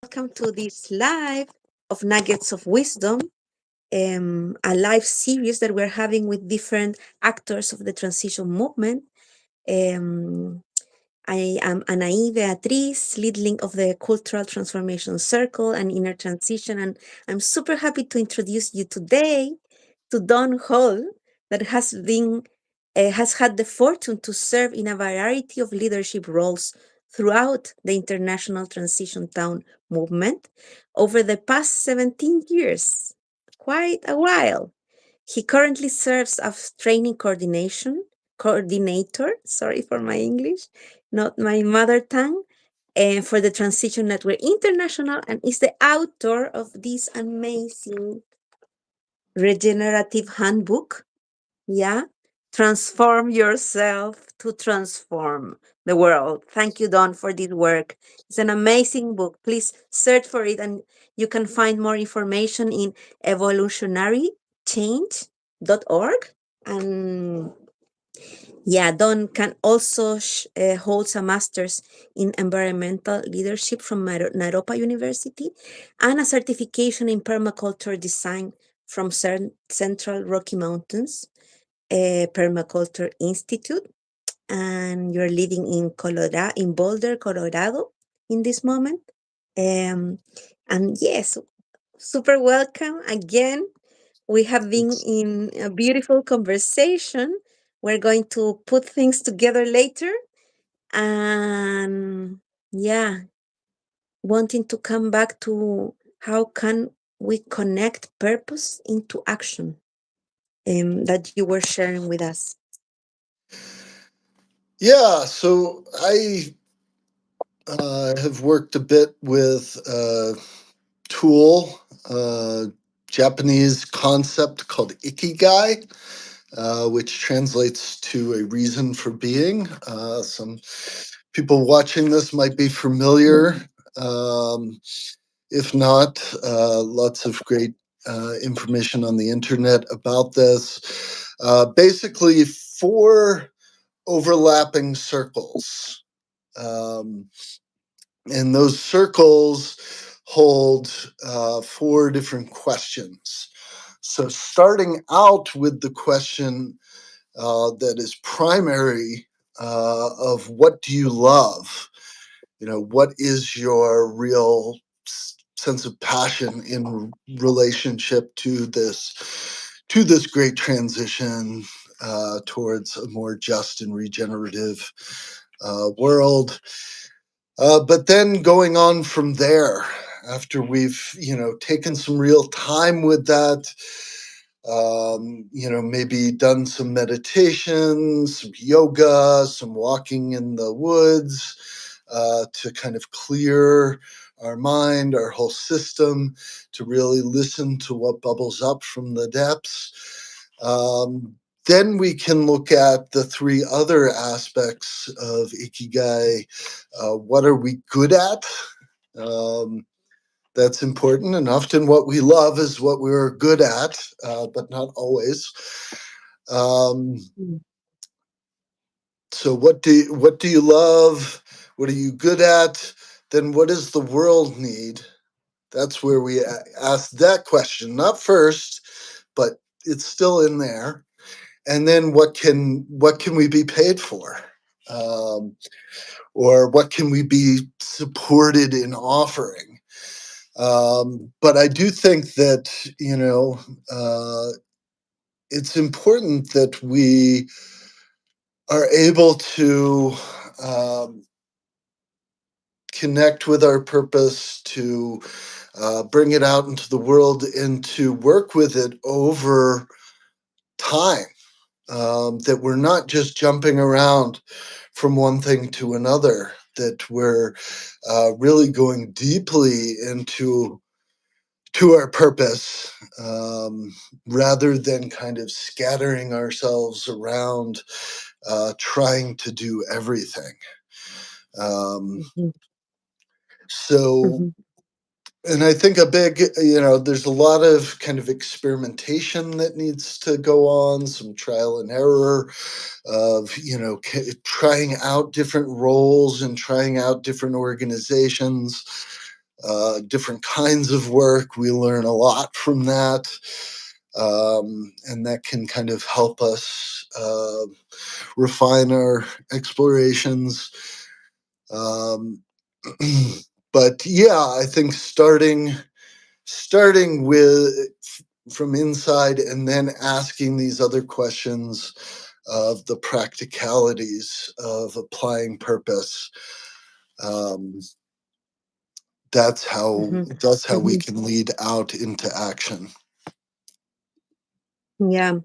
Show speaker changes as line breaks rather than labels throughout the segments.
welcome to this live of Nuggets of Wisdom, a live series that we're having with different actors of the transition movement. Um, I am Anaí Beatriz, lead link of the Cultural Transformation Circle and Inner Transition, and I'm super happy to introduce you today to Don Hall, that has had the fortune to serve in a variety of leadership roles throughout the international transition town movement over the past 17 years, quite a while. He currently serves as training coordinator, sorry for my English, not my mother tongue, and for the Transition Network International, and is the author of this amazing regenerative handbook. Yeah. Transform yourself to transform the world. Thank you, Don, for this work. It's an amazing book. Please search for it, and you can find more information in evolutionarychange.org. And yeah, Don can also holds a master's in environmental leadership from Naropa University and a certification in permaculture design from Central Rocky Mountains Permaculture Institute. And you're living in Colorado, in Boulder, Colorado, in this moment. Um, and yes, super welcome again. We have been in a beautiful conversation. We're going to put things together later. And yeah, wanting to come back to how can we connect purpose into action that you were sharing with us.
Yeah, so I have worked a bit with a tool, Japanese concept called Ikigai, which translates to a reason for being. Some people watching this might be familiar. Um, if not, lots of great information on the internet about this. Basically, four overlapping circles. Um, and those circles hold four different questions. So, starting out with the question that is primary of what do you love? You know, what is your real sense of passion in relationship to this great transition towards a more just and regenerative world. But then going on from there, after we've taken some real time with that, maybe done some meditation, some yoga, some walking in the woods to kind of clear our mind, our whole system, to really listen to what bubbles up from the depths. Then we can look at the three other aspects of Ikigai. What are we good at? Um, that's important, and often what we love is what we're good at, but not always. Um, so, what do you love? What are you good at? Then, what does the world need? That's where we ask that question, not first, but it's still in there. And then what can we be paid for, or what can we be supported in offering? But I do think that it's important that we are able to um, connect with our purpose, to bring it out into the world, and to work with it over time. That we're not just jumping around from one thing to another, that we're really going deeply into our purpose, rather than kind of scattering ourselves around trying to do everything. Um,
Mhm.
so
Mhm.
and I think there's a lot of kind of experimentation that needs to go on, some trial and error of, trying out different roles and trying out different organizations. different kinds of work. We learn a lot from that. And that can kind of help us refine our explorations. Um, but yeah, I think starting with from inside and then asking these other questions of the practicalities of applying purpose. Um,
Mhm.
that's how we
Mhm.
can lead out into action.
Yeah.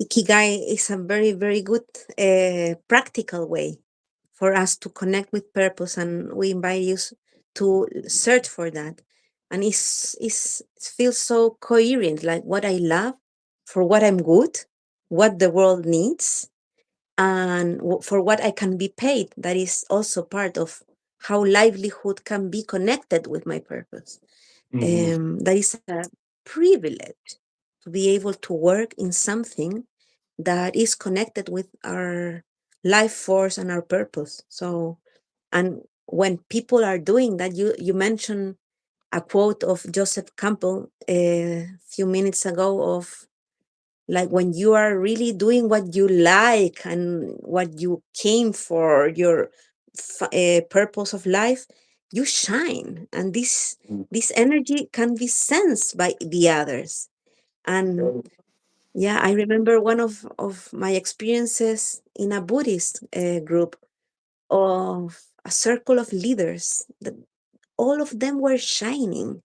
Ikigai is a very, very good practical way for us to connect with purpose, and we invite you to search for that. And it feels so coherent, like what I love, for what I'm good, what the world needs, and for what I can be paid. That is also part of how livelihood can be connected with my purpose.
Mhm.
That is a privilege to be able to work in something that is connected with our life force and our purpose. So, and when people are doing that, you mentioned a quote of Joseph Campbell a few minutes ago of like when you are really doing what you like and what you came for, your purpose of life, you shine, and this energy can be sensed by the others. And yeah, I remember one of my experiences in a Buddhist group of a circle of leaders that all of them were shining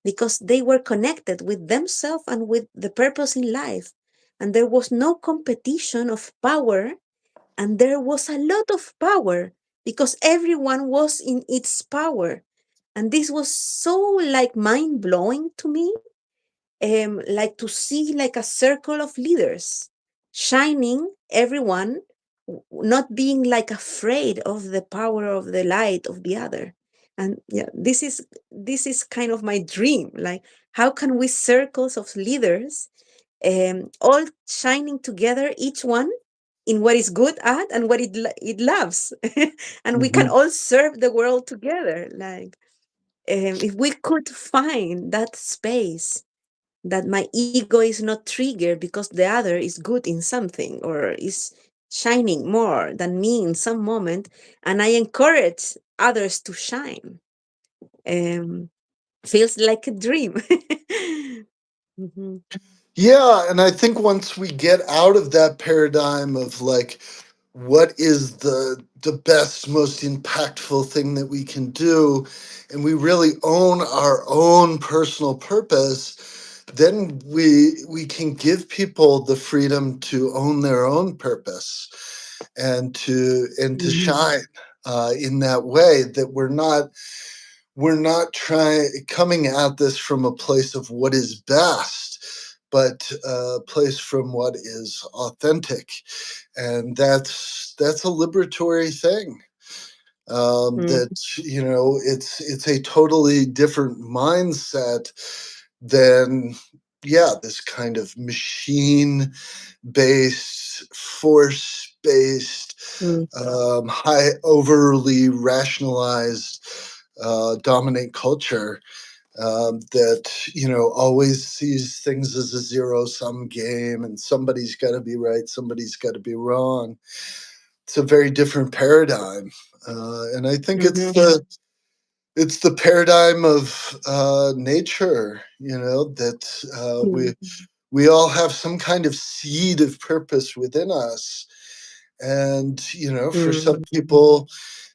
because they were connected with themselves and with the purpose in life. And there was no competition of power, and there was a lot of power because everyone was in its power. And this was so like mind blowing to me, like to see like a circle of leaders shining, everyone not being like afraid of the power of the light of the other. And yeah, this is kind of my dream, like how can we circles of leaders, all shining together, each one in what is good at and what it loves, and we can
Mhm.
all serve the world together. Like, if we could find that space, that my ego is not triggered because the other is good in something or is shining more than me in some moment, and I encourage others to shine. Um, Feels like a dream. Mhm.
Yeah, and I think once we get out of that paradigm of like what is the best, most impactful thing that we can do, and we really own our own personal purpose, then we can give people the freedom to own their own purpose and to
Mhm.
shine in that way, that we're not trying coming at this from a place of what is best, but a place from what is authentic, and that's a liberatory thing.
Mm,
That it's a totally different mindset than, yeah, this kind of machine based, force based,
mm,
high overly rationalized dominant culture that always sees things as a zero sum game, and somebody's got to be right, somebody's got to be wrong. It's a very different paradigm, and I think it's
mhm,
the paradigm of nature. That
mm,
we all have some kind of seed of purpose within us, and for
mm,
some people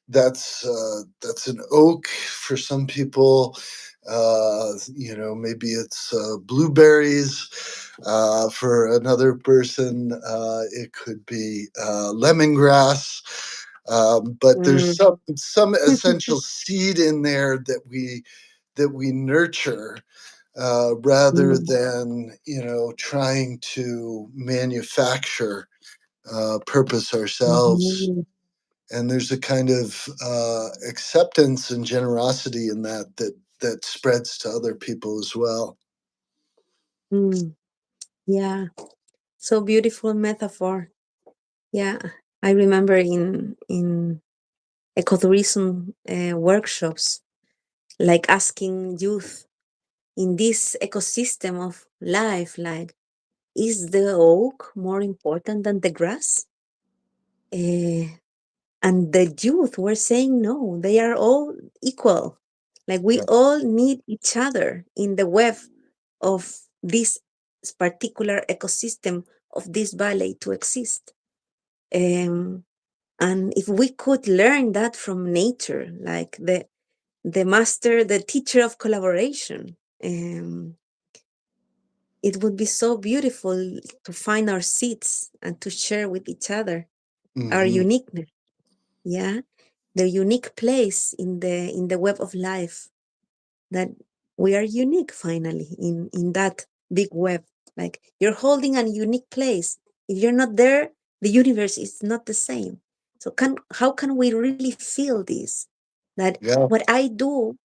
that's an oak. For some people, maybe it's blueberries. For another person, it could be lemongrass. But there's
mm.
some essential seed in there that we nurture, rather
Mm,
than trying to manufacture purpose ourselves.
mhm,
And there's a kind of acceptance and generosity in that spreads to other people as well.
mm. Yeah, so beautiful metaphor. Yeah, I remember in ecotourism workshops, like asking youth in this ecosystem of life, like, is the oak more important than the grass? Eh, and the youth were saying no, they are all equal. Like we
Yeah.
all need each other in the web of this particular ecosystem of this valley to exist. Um, and if we could learn that from nature, like the master, the teacher of collaboration, it would be so beautiful to find our seeds and to share with each other our
Hmm.
uniqueness. Yeah, the unique place in the web of life, that we are unique finally in that big web. Like you're holding a unique place. If you're not there, the universe is not the same. So can how can we really feel this? That
Yeah.
what I do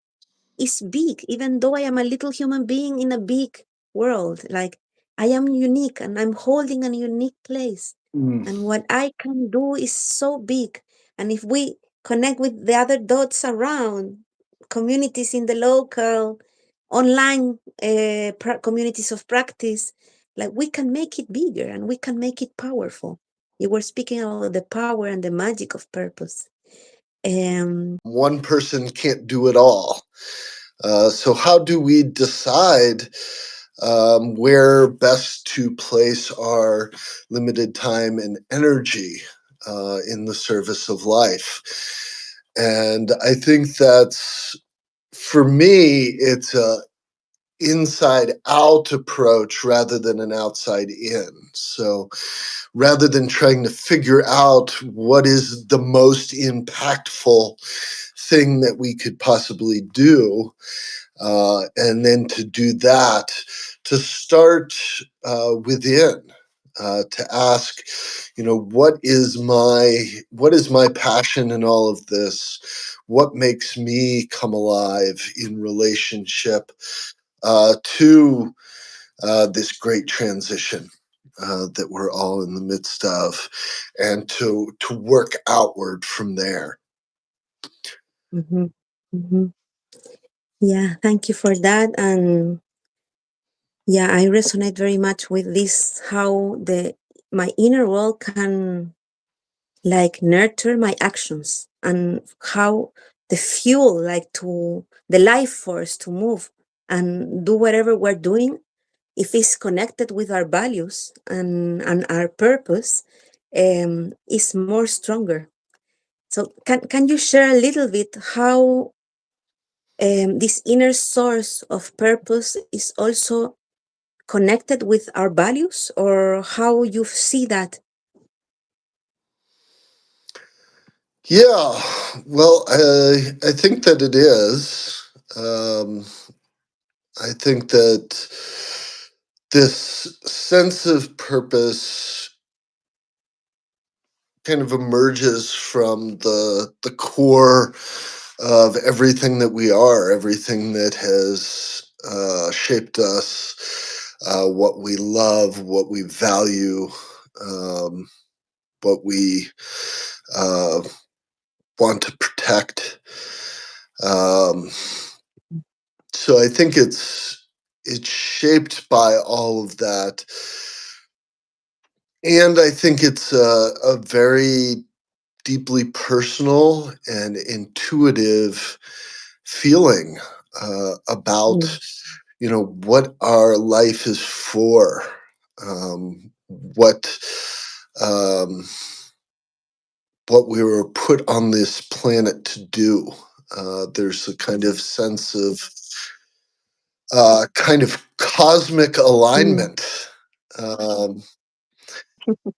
is big, even though I am a little human being in a big world. Like I am unique and I'm holding a unique place.
Mm.
And what I can do is so big. And if we connect with the other dots around, communities in the local, online communities of practice, like we can make it bigger and we can make it powerful. You were speaking about the power and the magic of purpose.
One person can't do it all. So, how do we decide where best to place our limited time and energy in the service of life? And I think that's, for me, it's a inside out approach rather than an outside in. So rather than trying to figure out what is the most impactful thing that we could possibly do, and then to do that, to start within. To ask, what is my passion in all of this? What makes me come alive in relationship to this great transition that we're all in the midst of, and to work outward from there.
Mhm, mhm. Yeah, thank you for that. And yeah, I resonate very much with this, how the my inner world can like nurture my actions, and how the fuel, like to the life force to move and do whatever we're doing, if it's connected with our values and our purpose, is more stronger. So can you share a little bit how this inner source of purpose is also connected with our values, or how you see that?
Yeah, well, I think that it is. Um, I think that this sense of purpose kind of emerges from the core of everything that we are, everything that has shaped us, what we love, what we value, um, what we uh, want to protect. Um, so I think it's shaped by all of that, and I think it's a very deeply personal and intuitive feeling
Mm,
about what our life is for, what um, what we were put on this planet to do. There's a kind of sense of kind of cosmic
mm,
alignment. Um,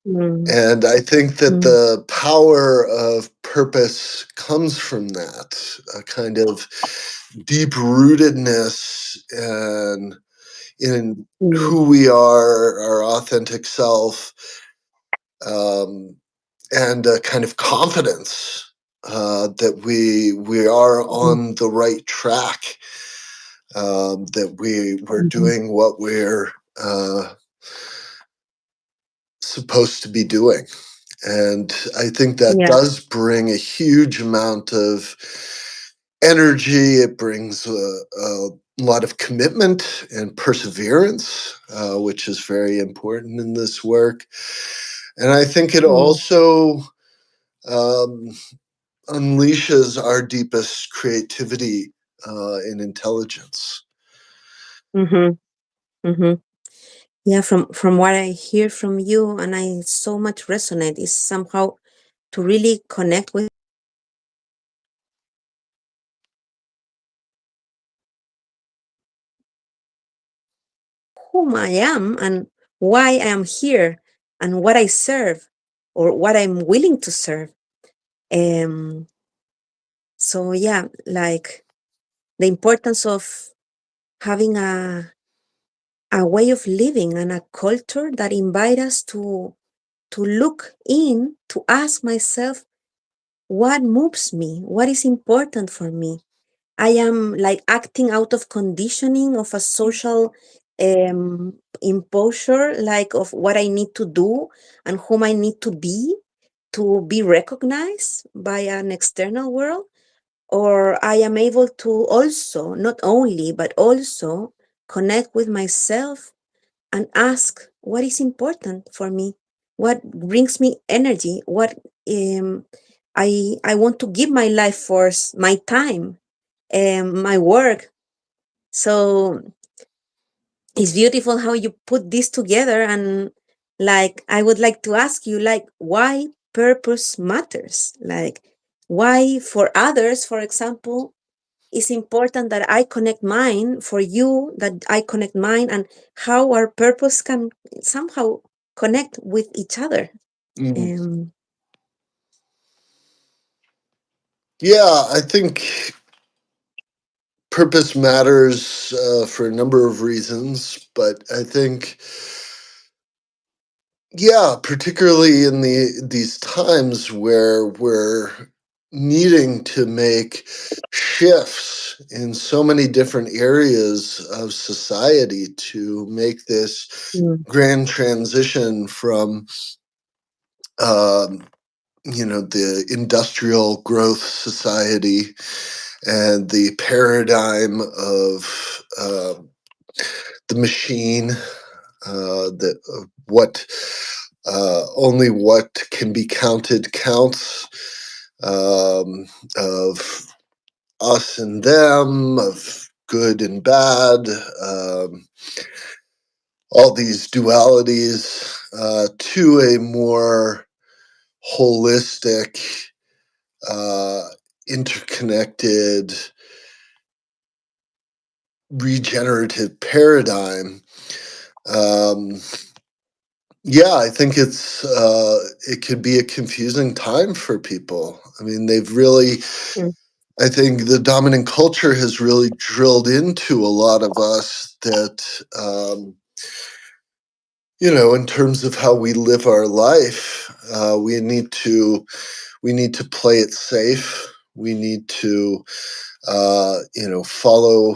mm,
and I think that
mm,
the power of purpose comes from that, a kind of deep rootedness and in
mm,
who we are, our authentic self, um, and a kind of confidence that we are
mm,
on the right track, that we're
mhm.
doing what we're supposed to be doing. And I think that
Yeah.
does bring a huge amount of energy. It brings a lot of commitment and perseverance, which is very important in this work. And I think it
Mm.
also um, unleashes our deepest creativity and intelligence.
Mm-hmm. Mm-hmm. Yeah, from what I hear from you, and I so much resonate, is somehow to really connect with whom I am and why I am here and what I serve or what I'm willing to serve. Um, so yeah, like the importance of having a way of living and a culture that invite us to look in, to ask myself what moves me, what is important for me. I am like acting out of conditioning of a social imposure, like of what I need to do and whom I need to be recognized by an external world. Or I am able to also, not only, but also connect with myself and ask what is important for me, what brings me energy, what um, I want to give my life force, my time, my work. So it's beautiful how you put this together. And like, I would like to ask you, like, why purpose matters? Like, why for others, for example, it's important that I connect mine, for you that I connect mine, and how our purpose can somehow connect with each other.
Mhm.
Um,
Yeah, I think purpose matters for a number of reasons, but I think, yeah, particularly in these times where we're needing to make shifts in so many different areas of society to make this
mm,
grand transition from um, the industrial growth society and the paradigm of the machine, that what only what can be counted counts, of us and them, of good and bad, um, all these dualities, to a more holistic, uh, interconnected, regenerative paradigm. Um, yeah, I think it could be a confusing time for people. I mean,
mm,
I think the dominant culture has really drilled into a lot of us that, in terms of how we live our life, we need to play it safe. We need to, follow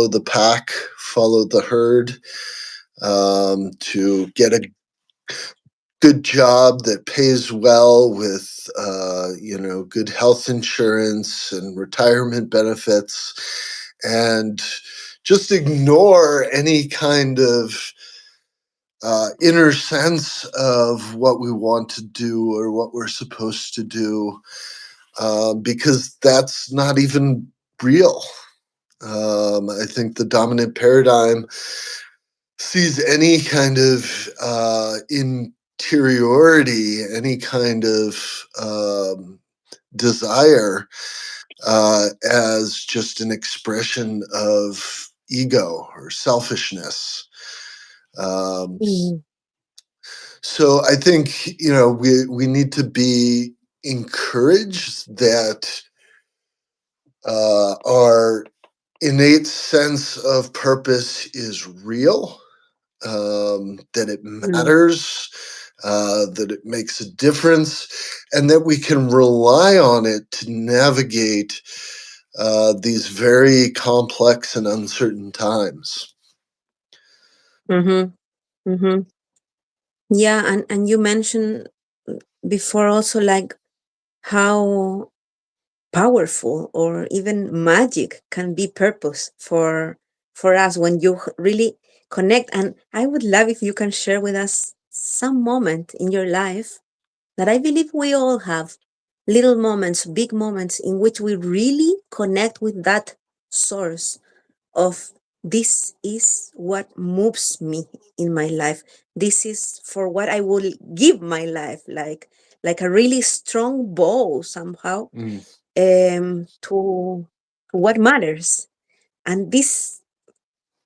the pack, follow the herd, to get a good job that pays well with, good health insurance and retirement benefits, and just ignore any kind of inner sense of what we want to do or what we're supposed to do, because that's not even real. I think the dominant paradigm sees any kind of interiority, any kind of desire, as just an expression of ego or selfishness. Um,
mm,
so I think we need to be encouraged that our innate sense of purpose is real, that it
mm,
matters, that it makes a difference, and that we can rely on it to navigate these very complex and uncertain times.
mhm, mhm. Yeah, and you mentioned before also like how powerful, or even magic can be purpose for us when you really connect. And I would love if you can share with us some moment in your life that I believe we all have, little moments, big moments in which we really connect with that source of, this is what moves me in my life. This is for what I will give my life, like a really strong bow somehow,
Mm.
to what matters. And this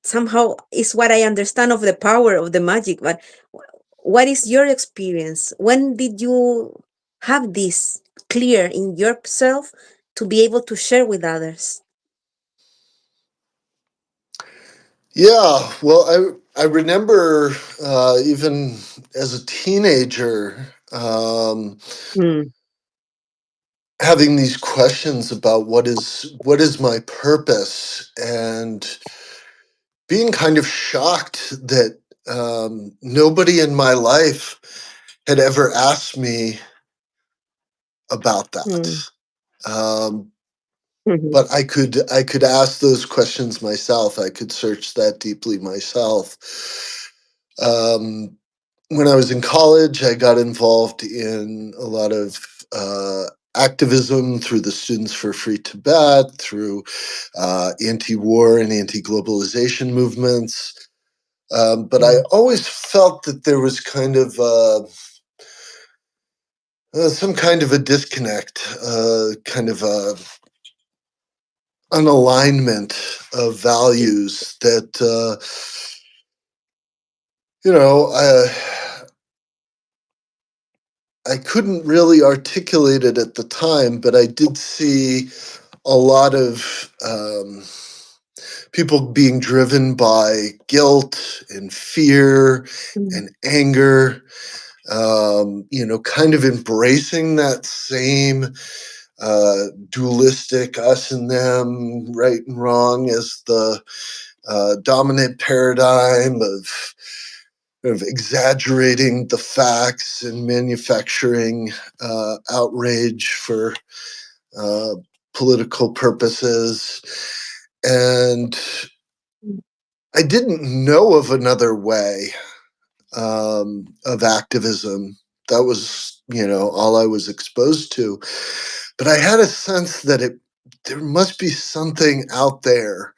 somehow is what I understand of the power of the magic. But what is your experience? When did you have this clear in yourself to be able to share with others?
Yeah, well, I remember even as a teenager
Mm,
having these questions about what is my purpose, and being kind of shocked that nobody in my life had ever asked me about that.
mm,
Um,
mhm,
but I could ask those questions myself. I could search that deeply myself. Um, when I was in college, I got involved in a lot of activism through the Students for Free Tibet, through anti-war and anti-globalization movements. But I
mm,
always felt that there was kind of some kind of a disconnect, kind of an alignment of values that you know I couldn't really articulate it at the time, but I did see a lot of people being driven by guilt and fear
mm,
and anger, kind of embracing that same dualistic us and them, right and wrong, as the dominant paradigm of exaggerating the facts and manufacturing outrage for uh, political purposes. And
mm,
I didn't know of another way of activism. That was, all I was exposed to. But I had a sense that there must be something out there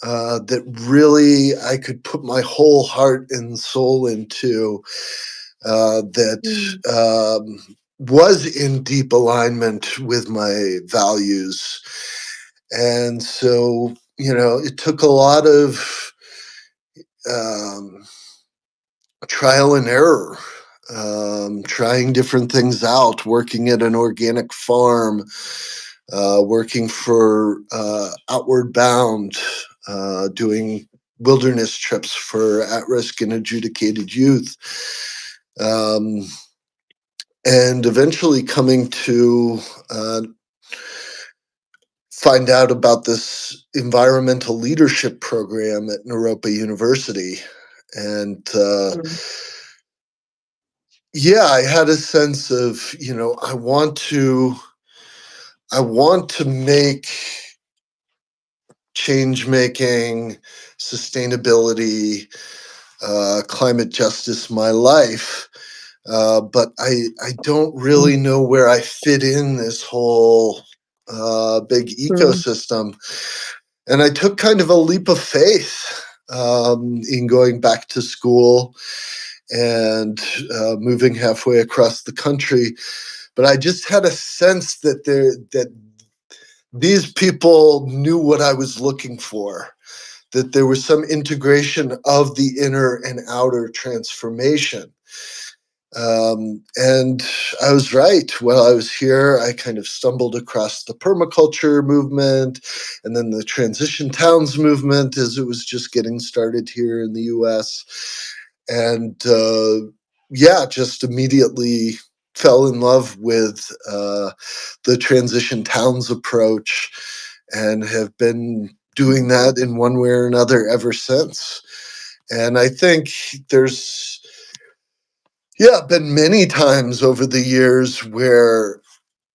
that really I could put my whole heart and soul into, that
mm,
was in deep alignment with my values. And so, it took a lot of um, trial and error, trying different things out, working at an organic farm, working for Outward Bound, doing wilderness trips for at risk and adjudicated youth, um, and eventually coming to find out about this environmental leadership program at Naropa University. And
mm,
yeah, I had a sense of, I want to make change making, sustainability, climate justice my life. But I don't really
mm,
know where I fit in this whole big
mm,
ecosystem. And I took kind of a leap of faith in going back to school and moving halfway across the country. But I just had a sense that these people knew what I was looking for, that there was some integration of the inner and outer transformation. And I was right. While I was here, I kind of stumbled across the permaculture movement and then the transition towns movement as it was just getting started here in the US. And yeah, just immediately fell in love with the transition towns approach and have been doing that in one way or another ever since. And I think there's, yeah, been many times over the years where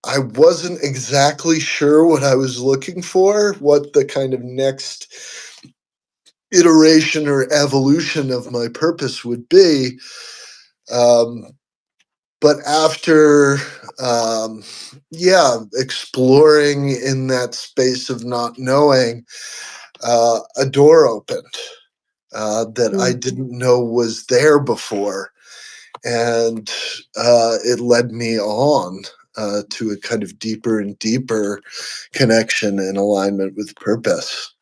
I wasn't exactly sure what I was looking for, what the kind of next iteration or evolution of my purpose would be. Um, but after, um, exploring in that space of not knowing, a door opened that I
Mm-hmm.
didn't know was there before. And it led me on to a kind of deeper and deeper connection and alignment with purpose.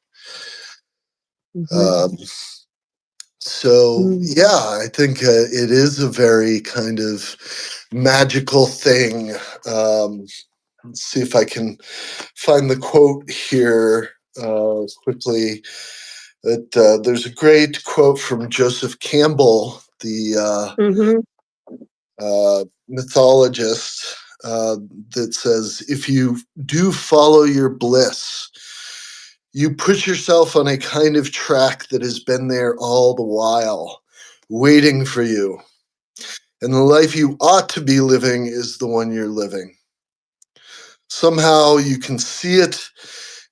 Um, so, yeah, I think it is a very kind of magical thing. Let's see if I can find the quote here quickly. That there's a great quote from Joseph Campbell, the
Mm-hmm.
mythologist, that says, if you do follow your bliss, you put yourself on a kind of track that has been there all the while, waiting for you. And the life you ought to be living is the one you're living. Somehow you can see it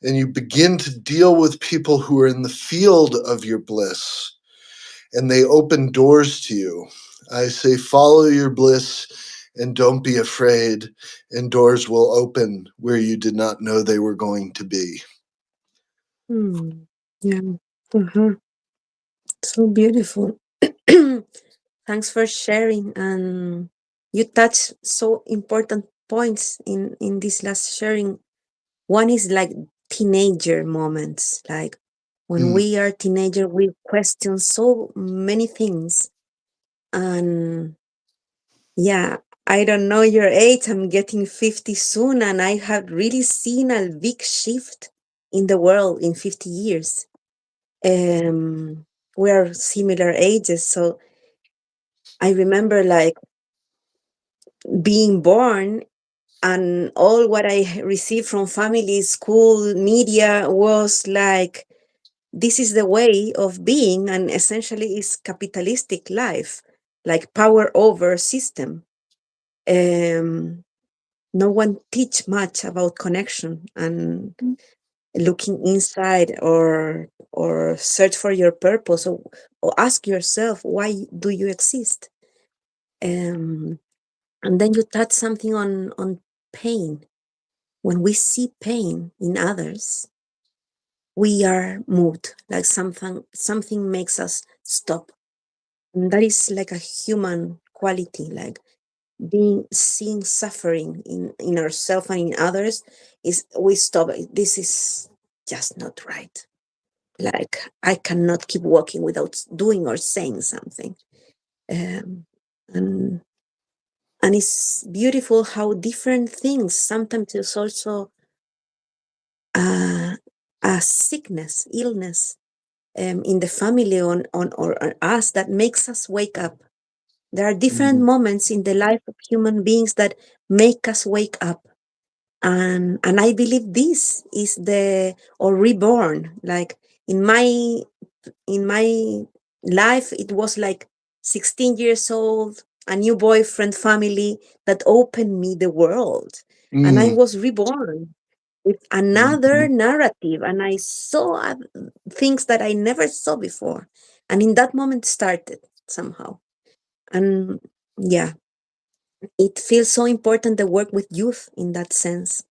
and you begin to deal with people who are in the field of your bliss and they open doors to you. I say, follow your bliss and don't be afraid, and doors will open where you did not know they were going to be.
Mm-hmm. Yeah. Uh-huh. So beautiful. Thanks for sharing. And you touched so important points in this last sharing. One is like teenager moments. Like when
Mm,
we are teenager, we question so many things. And yeah, I don't know your age. I'm getting 50 soon, and I have really seen a big shift in the world in 50 years. We are similar ages, so I remember like being born, and all what I received from family, school, media was like, this is the way of being, and essentially is capitalistic life, like power over system. Um, no one teach much about connection and looking inside, or search for your purpose, or ask yourself why do you exist. Um, and then you touch something on pain. When we see pain in others, we are moved, like something makes us stop. And that is like a human quality, like being seeing suffering in ourselves and in others, is we stop. This is just not right. Like I cannot keep walking without doing or saying something. um, and and it's beautiful how different things sometimes is also uh, a sickness, illness, in the family, or us, that makes us wake up. There are different
mm,
moments in the life of human beings that make us wake up. And I believe this is the, or reborn. Like in my life, it was like 16 years old, a new boyfriend, family that opened me the world. And I
mm,
was reborn with another
mm.
narrative, and I saw things that I never saw before. And in that moment started somehow. And yeah, it feels so important, the work with youth in that sense,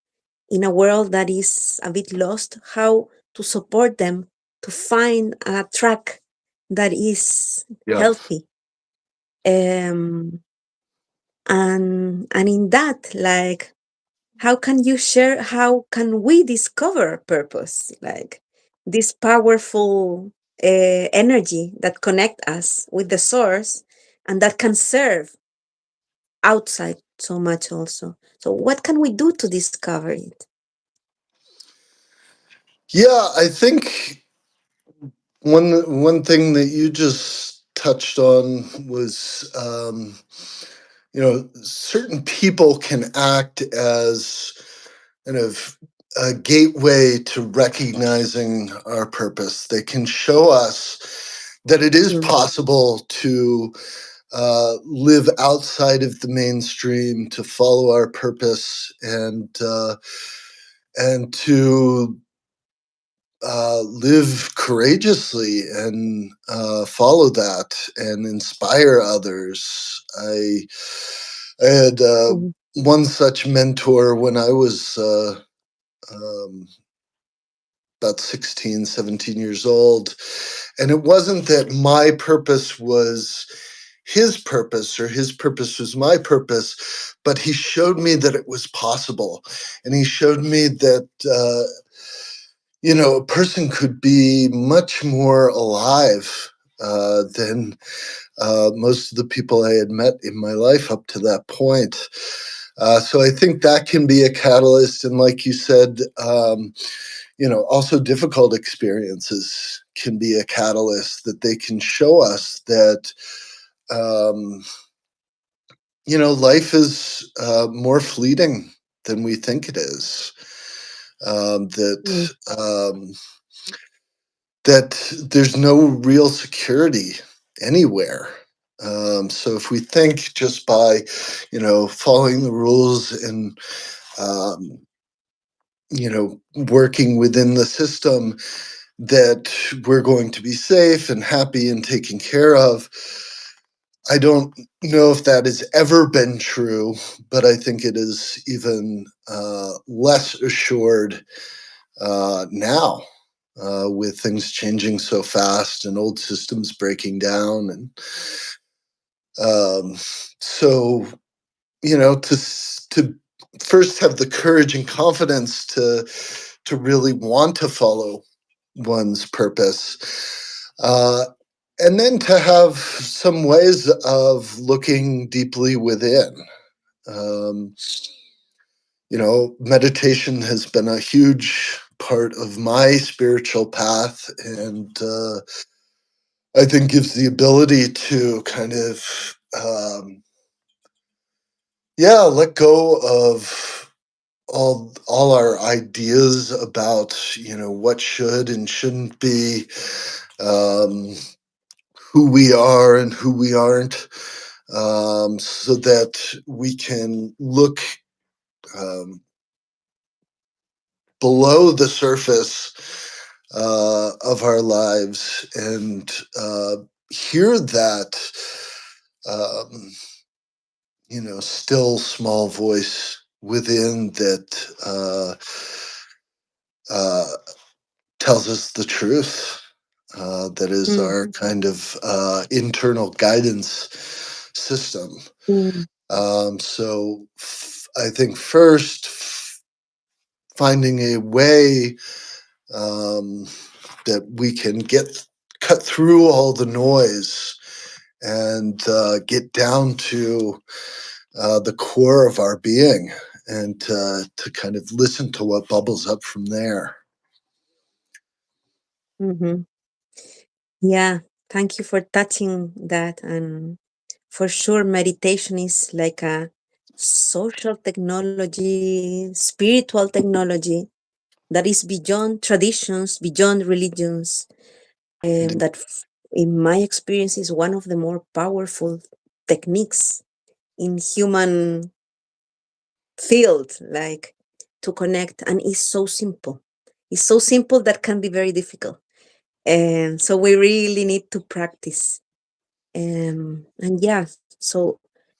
in a world that is a bit lost, how to support them to find a track that is
Yeah.
healthy. Um, and in that, like, how can you share, how can we discover purpose, like this powerful energy that connect us with the source, and that can serve outside so much also. So what can we do to discover it?
Yeah, I think one thing that you just touched on was, certain people can act as kind of a gateway to recognizing our purpose. They can show us that it is
Mm,
possible to live outside of the mainstream, to follow our purpose, and to live courageously and follow that and inspire others. I had
Mhm.
one such mentor when I was um, about 16, 17 years old. And it wasn't that my purpose was his purpose or his purpose was my purpose, but he showed me that it was possible. And he showed me that, a person could be much more alive than most of the people I had met in my life up to that point. So I think that can be a catalyst. And like you said, also difficult experiences can be a catalyst, that they can show us that, um, life is more fleeting than we think it is.
Mm.
Um, that there's no real security anywhere. So if we think just by, following the rules and, um, working within the system, that we're going to be safe and happy and taken care of, I don't know if that has ever been true, but I think it is even less assured now, with things changing so fast and old systems breaking down. And um, so, to first have the courage and confidence to really want to follow one's purpose, and then to have some ways of looking deeply within. Um, meditation has been a huge part of my spiritual path, and I think gives the ability to kind of, let go of all our ideas about, what should and shouldn't be, um, who we are and who we aren't, so that we can look um, below the surface of our lives, and hear that, um, still small voice within that uh, tells us the truth. That is
Mm.
our kind of internal guidance system.
Mm.
I think first, finding a way, um, that we can cut through all the noise and get down to the core of our being, and to kind of listen to what bubbles up from there.
Mhm. Yeah, thank you for touching that. And for sure, meditation is like a social technology, spiritual technology that is beyond traditions, beyond religions.
Indeed.
In my experience, is one of the more powerful techniques in human field, like to connect. And it's so simple. It's so simple that can be very difficult. And so we really need to practice. And yeah, so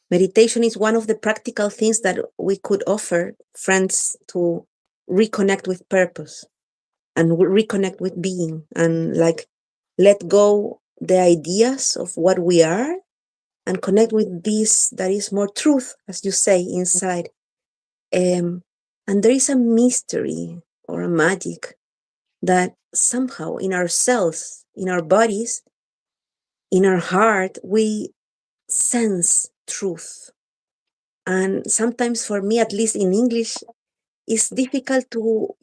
meditation is one of the practical things that we could offer friends to reconnect with purpose and reconnect with being, and like let go the ideas of what we are and connect with this that is more truth, as you say, inside. Um, and there is a mystery or a magic that somehow in ourselves, in our bodies, in our heart, we sense truth. And sometimes, for me, at least in English, it's difficult to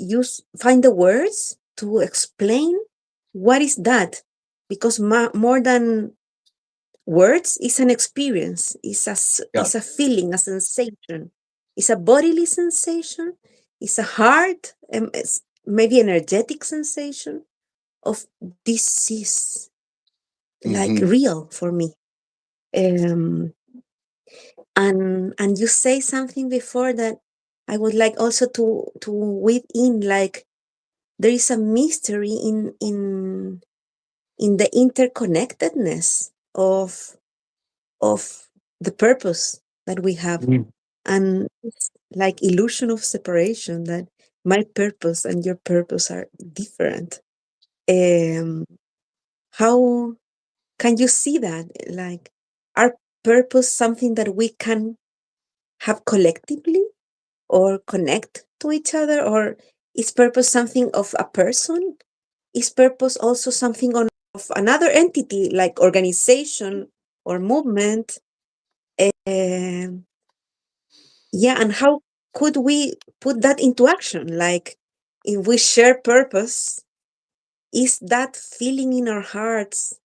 find the words to explain what is that, because more than words, it's an experience,
Yeah.
it's a feeling, a sensation, it's a bodily sensation, it's a heart, it's maybe energetic sensation of this is like
Hmm.
real for me. Um, and you say something before that I would like also to weave in, like there is a mystery in the interconnectedness of the purpose that we have,
Mm.
and it's like illusion of separation, that my purpose and your purpose are different. um how can you see that, like, our purpose something that we can have collectively or connect to each other, or is purpose something of a person? Is purpose also something of another entity like organization or movement? um yeah, and how could we put that into action, like if we share purpose, is that feeling in our hearts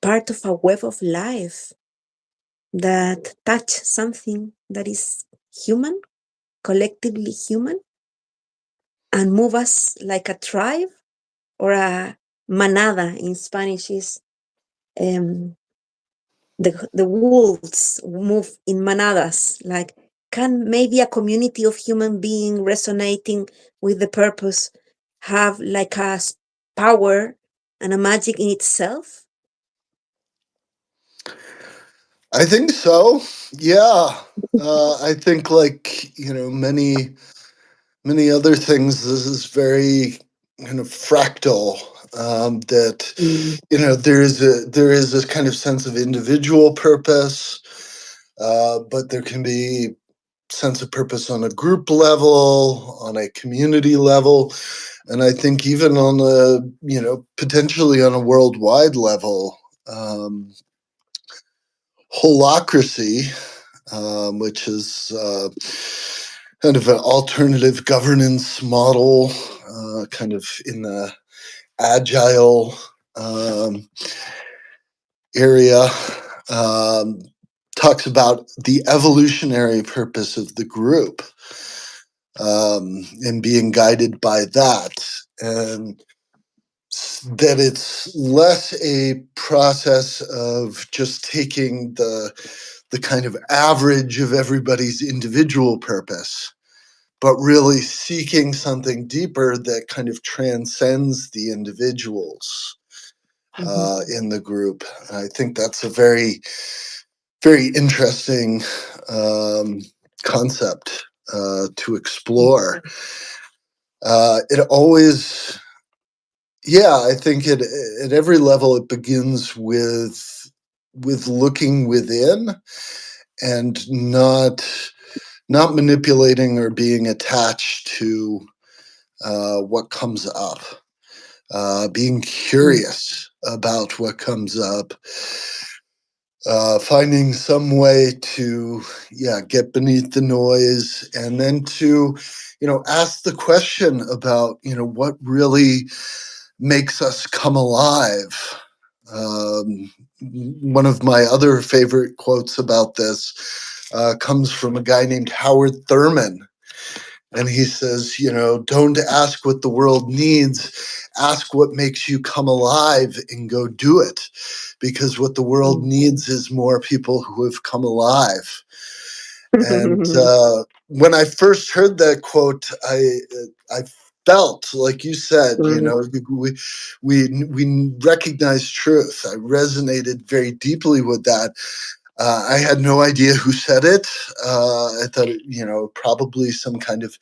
part of a web of life that touch something that is human, collectively human, and move us like a tribe, or a manada in Spanish is, um, the wolves move in manadas. Like, can maybe a community of human being resonating with the purpose have like a power and a magic in itself?
I think so. Yeah. I think, like, many other things, this is very kind of fractal. That
Mm.
there is this kind of sense of individual purpose, but there can be sense of purpose on a group level, on a community level, and I think even on a potentially on a worldwide level. Holacracy, which is kind of an alternative governance model, kind of in the agile um, area, um, talks about the evolutionary purpose of the group, and being guided by that. And that it's less a process of just taking the kind of average of everybody's individual purpose, but really seeking something deeper that kind of transcends the individuals
Mhm.
in the group. I think that's a very, very interesting um, concept to explore. It always, yeah, I think at every level it begins with looking within and not manipulating or being attached to what comes up, being curious about what comes up, finding some way to, yeah, get beneath the noise, and then to, ask the question about, what really makes us come alive. Um, One of my other favorite quotes about this comes from a guy named Howard Thurman. And he says, don't ask what the world needs, ask what makes you come alive and go do it. Because what the world
Mm.
needs is more people who have come alive. And when I first heard that quote, I felt, like you said,
Mm.
we recognize truth. I resonated very deeply with that. I had no idea who said it. I thought it, probably some kind of,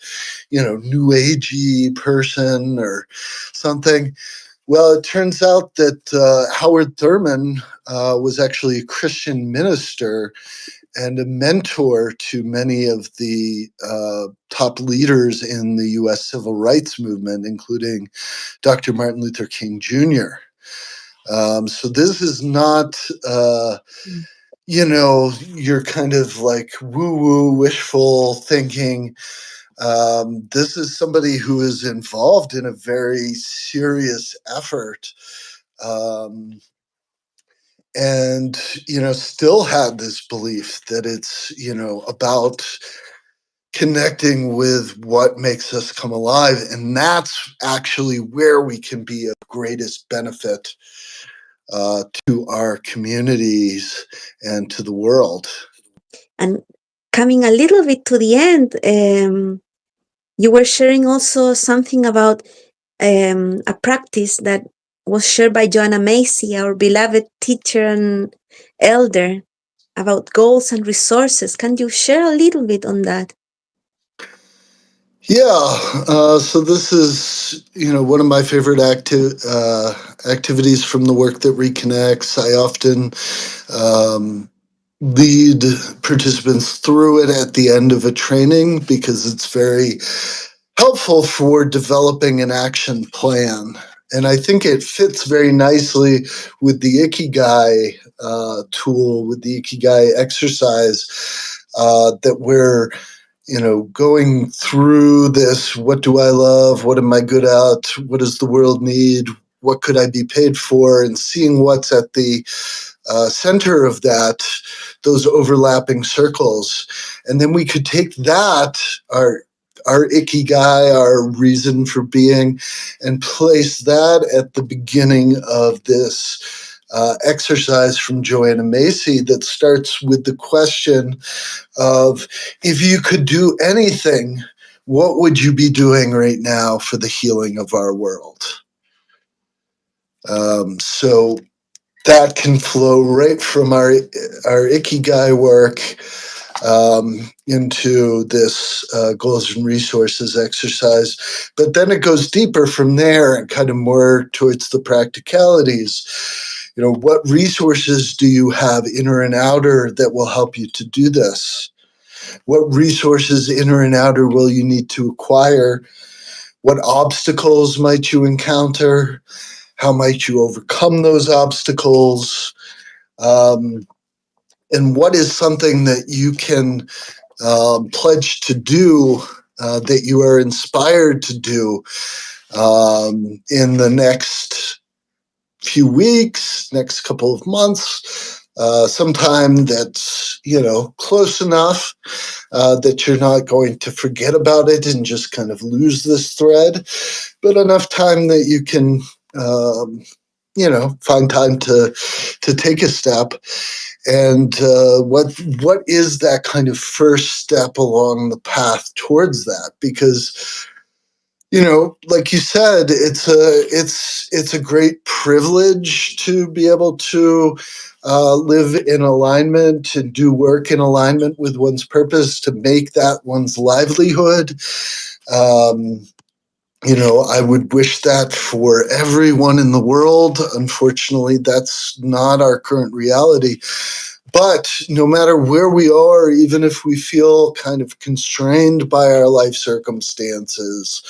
new agey person or something. Well, it turns out that Howard Thurman was actually a Christian minister and a mentor to many of the top leaders in the U.S. civil rights movement, including Dr. Martin Luther King Jr. So this is not, your kind of like woo woo wishful thinking. This is somebody who is involved in a very serious effort. Um, and still had this belief that it's about connecting with what makes us come alive, and that's actually where we can be of greatest benefit to our communities and to the world.
And coming a little bit to the end, you were sharing also something about a practice that was shared by Joanna Macy, our beloved teacher and elder, about goals and resources. Can you share a little bit on that?
Yeah, so this is one of my favorite activities from the work that reconnects. I often um, lead participants through it at the end of a training because it's very helpful for developing an action plan. And I think it fits very nicely with the Ikigai tool, with the Ikigai exercise that we're going through this. What do I love? What am I good at? What does the world need? What could I be paid for? And seeing what's at the center of that, those overlapping circles. And then we could take that, our Ikigai, our reason for being, and place that at the beginning of this exercise from Joanna Macy that starts with the question of, if you could do anything, what would you be doing right now for the healing of our world? So that can flow right from our Ikigai work into this goals and resources exercise. But then it goes deeper from there and kind of more towards the practicalities. What resources do you have, inner and outer, that will help you to do this? What resources, inner and outer, will you need to acquire? What obstacles might you encounter? How might you overcome those obstacles? Um, and what is something that you can pledge to do, that you are inspired to do in the next few weeks, next couple of months, sometime that's close enough that you're not going to forget about it and just kind of lose this thread, but enough time that you can find time to take a step. And what is that kind of first step along the path towards that? Because like you said, it's a great privilege to be able to live in alignment and do work in alignment with one's purpose, to make that one's livelihood. Um, I would wish that for everyone in the world. Unfortunately, that's not our current reality. But no matter where we are, even if we feel kind of constrained by our life circumstances,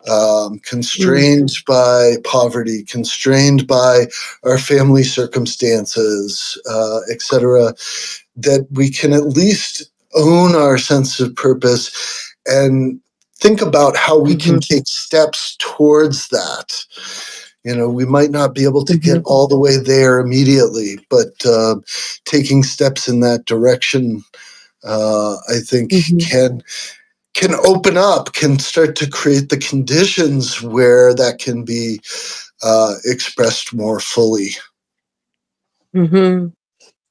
Mm,
constrained by poverty, constrained by our family circumstances, etc., that we can at least own our sense of purpose and think about how we can
mhm,
take steps towards that. We might not be able to get
mhm,
all the way there immediately, but taking steps in that direction, I think,
mhm,
can open up, can start to create the conditions where that can be expressed more fully.
mhm.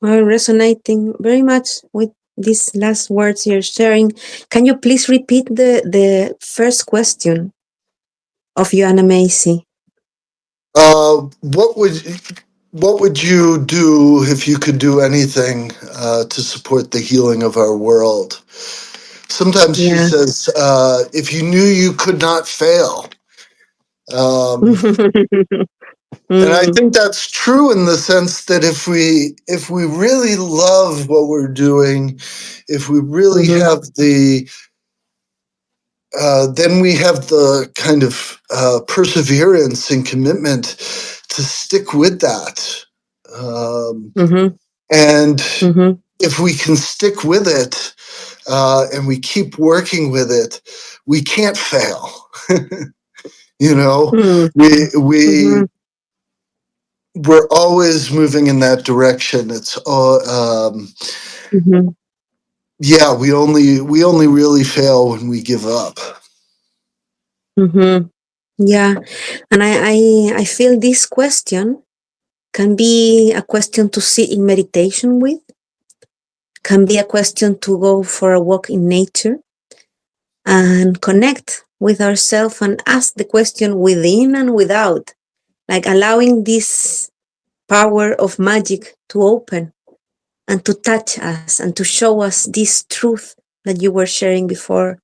Well, resonating very much with these last words you're sharing. Can you please repeat the first question of Joanna Macy?
What would you do if you could do anything to support the healing of our world? Sometimes she
Yeah.
says, if you knew you could not fail. Um, and I
Mm,
think that's true in the sense that if we really love what we're doing, if we really
mhm,
have then we have the kind of perseverance and commitment to stick with that.
mhm,
And
mhm,
if we can stick with it and we keep working with it, we can't fail. you know,
mm,
we we
mhm,
we're always moving in that direction. It's all
mhm,
yeah. We only really fail when we give up.
mhm. Yeah, and I feel this question. can be a question to sit in meditation with, can be a question to go for a walk in nature and connect with ourselves and ask the question within and without, like allowing this power of magic to open and to touch us and to show us this truth that you were sharing before,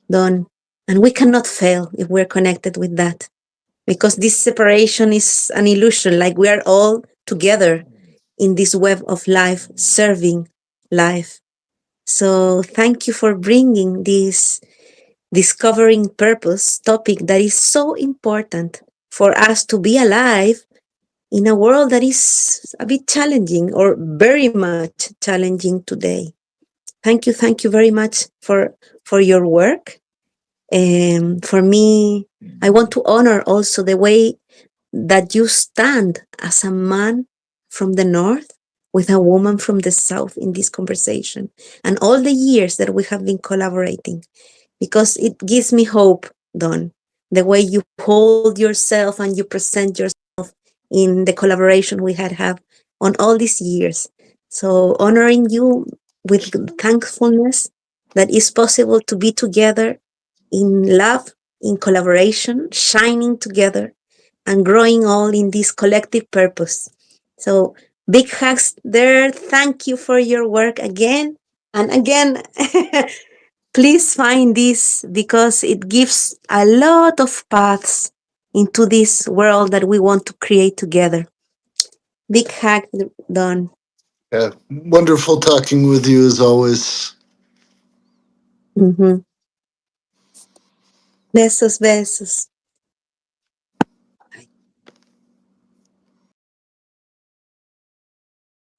Don. And we cannot fail if we're connected with that, because this separation is an illusion, like we are all together in this web of life, serving life. So thank you for bringing this discovering purpose topic that is so important for us to be alive in a world that is a bit challenging or very much challenging today. Thank you very much for your work. For me, I want to honor also the way that you stand as a man from the north with a woman from the south in this conversation, and all the years that we have been collaborating, because it gives me hope, Don, the way you hold yourself and you present yourself in the collaboration we had have on all these years. So honoring you with thankfulness that it's possible to be together in love, in collaboration, shining together and growing all in this collective purpose. So big hugs there. Thank you for your work again and again. Please find this because it gives a lot of paths into this world that we want to create together. Big hug, Don.
Yeah, wonderful talking with you as always.
Mhm. Besos, besos.